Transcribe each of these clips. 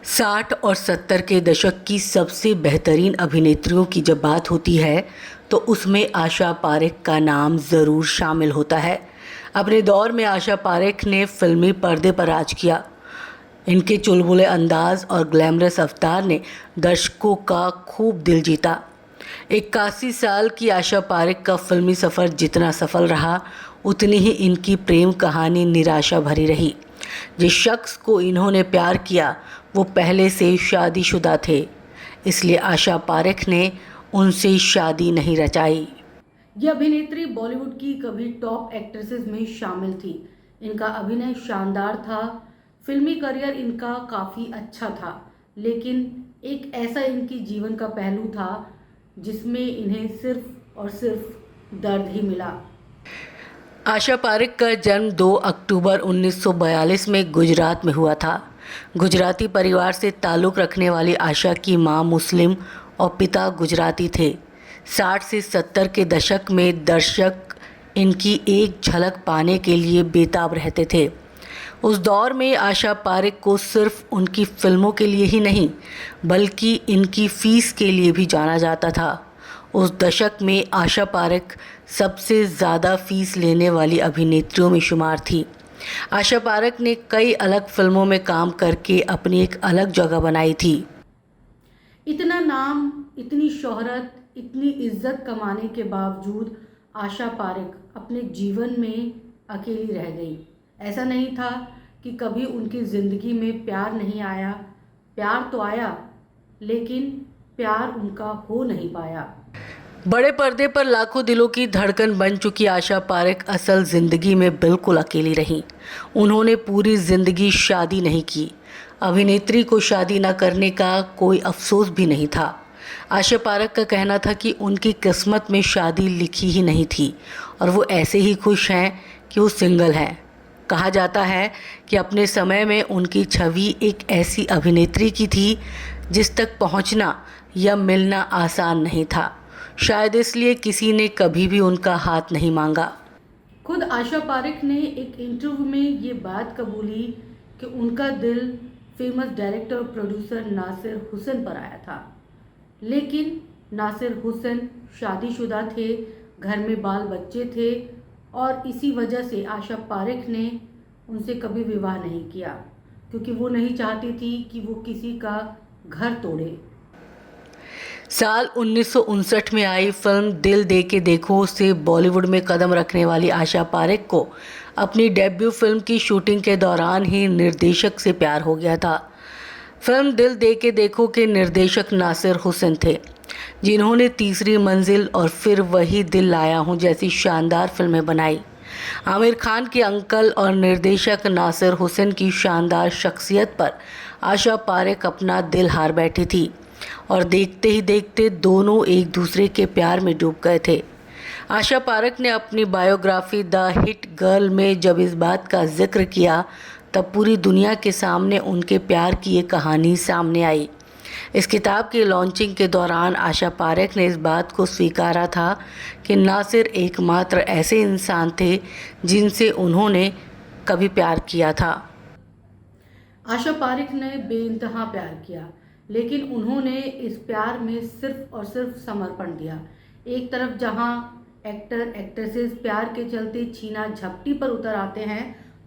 60 और 70 के दशक की सबसे बेहतरीन अभिनेत्रियों की जब बात होती है तो उसमें आशा पारेख का नाम ज़रूर शामिल होता है। अपने दौर में आशा पारेख ने फिल्मी पर्दे पर राज किया। इनके चुलबुले अंदाज और ग्लैमरस अवतार ने दर्शकों का खूब दिल जीता। 81 साल की आशा पारेख का फिल्मी सफ़र जितना सफल रहा, उतनी ही इनकी प्रेम कहानी निराशा भरी रही। जिस शख्स को इन्होंने प्यार किया वो पहले से शादीशुदा थे, इसलिए आशा पारेख ने उनसे शादी नहीं रचाई। यह अभिनेत्री बॉलीवुड की कभी टॉप एक्ट्रेसेस में शामिल थी। इनका अभिनय शानदार था। फिल्मी करियर इनका काफ़ी अच्छा था, लेकिन एक ऐसा इनकी जीवन का पहलू था जिसमें इन्हें सिर्फ और सिर्फ दर्द ही मिला। आशा पारेख का जन्म 2 अक्टूबर 1942 में गुजरात में हुआ था। गुजराती परिवार से ताल्लुक़ रखने वाली आशा की मां मुस्लिम और पिता गुजराती थे। 60 से 70 के दशक में दर्शक इनकी एक झलक पाने के लिए बेताब रहते थे। उस दौर में आशा पारेख को सिर्फ उनकी फिल्मों के लिए ही नहीं, बल्कि इनकी फ़ीस के लिए भी जाना जाता था। उस दशक में आशा पारेख सबसे ज़्यादा फ़ीस लेने वाली अभिनेत्रियों में शुमार थी। आशा पारेख ने कई अलग फिल्मों में काम करके अपनी एक अलग जगह बनाई थी। इतना नाम, इतनी शोहरत, इतनी इज्जत कमाने के बावजूद आशा पारेख अपने जीवन में अकेली रह गई। ऐसा नहीं था कि कभी उनकी ज़िंदगी में प्यार नहीं आया। प्यार तो आया, लेकिन प्यार उनका हो नहीं पाया। बड़े पर्दे पर लाखों दिलों की धड़कन बन चुकी आशा पारेख असल ज़िंदगी में बिल्कुल अकेली रहीं। उन्होंने पूरी ज़िंदगी शादी नहीं की। अभिनेत्री को शादी न करने का कोई अफसोस भी नहीं था। आशा पारेख का कहना था कि उनकी किस्मत में शादी लिखी ही नहीं थी और वो ऐसे ही खुश हैं कि वो सिंगल हैं। कहा जाता है कि अपने समय में उनकी छवि एक ऐसी अभिनेत्री की थी जिस तक पहुंचना या मिलना आसान नहीं था। शायद इसलिए किसी ने कभी भी उनका हाथ नहीं मांगा। खुद आशा पारेख ने एक इंटरव्यू में ये बात कबूली कि उनका दिल फेमस डायरेक्टर और प्रोड्यूसर नासिर हुसैन पर आया था, लेकिन नासिर हुसैन शादीशुदा थे, घर में बाल बच्चे थे और इसी वजह से आशा पारेख ने उनसे कभी विवाह नहीं किया, क्योंकि वो नहीं चाहती थी कि वो किसी का घर तोड़े। साल 1959 में आई फिल्म दिल दे के देखो से बॉलीवुड में कदम रखने वाली आशा पारेख को अपनी डेब्यू फिल्म की शूटिंग के दौरान ही निर्देशक से प्यार हो गया था। फिल्म दिल दे के देखो के निर्देशक नासिर हुसैन थे, जिन्होंने तीसरी मंजिल और फिर वही दिल लाया हूँ जैसी शानदार फिल्में बनाई। आमिर खान के अंकल और निर्देशक नासिर हुसैन की शानदार शख्सियत पर आशा पारेख अपना दिल हार बैठी थी और देखते ही देखते दोनों एक दूसरे के प्यार में डूब गए थे। आशा पारेख ने अपनी बायोग्राफी द हिट गर्ल में जब इस बात का जिक्र किया, तब पूरी दुनिया के सामने उनके प्यार की ये कहानी सामने आई। इस किताब की लॉन्चिंग के दौरान आशा पारेख ने इस बात को स्वीकारा था कि नासिर एकमात्र ऐसे इंसान थे जिनसे उन्होंने कभी प्यार किया था। आशा पारेख ने बेइंतहा प्यार किया, लेकिन उन्होंने इस प्यार में सिर्फ और सिर्फ समर्पण दिया। एक तरफ जहां एक्टर एक्ट्रेसेस प्यार के चलते छीना झपटी पर उतर आते हैं,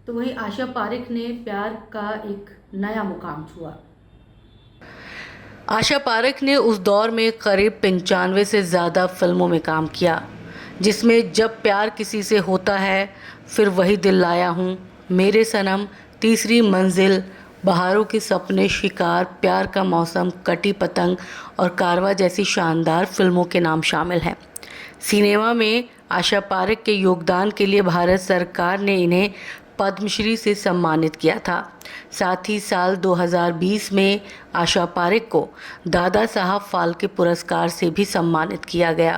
तो वहीं आशा पारेख ने प्यार का एक नया मुकाम छुआ। आशा पारेख ने उस दौर में करीब 95 से ज़्यादा फिल्मों में काम किया, जिसमें जब प्यार किसी से होता है, फिर वही दिल लाया हूँ, मेरे सनम, तीसरी मंजिल, बहारों के सपने, शिकार, प्यार का मौसम, कटी पतंग और कारवां जैसी शानदार फिल्मों के नाम शामिल हैं। सिनेमा में आशा पारेख के योगदान के लिए भारत सरकार ने इन्हें पद्मश्री से सम्मानित किया था। साथ ही साल 2020 में आशा पारेख को दादा साहब फाल्के पुरस्कार से भी सम्मानित किया गया।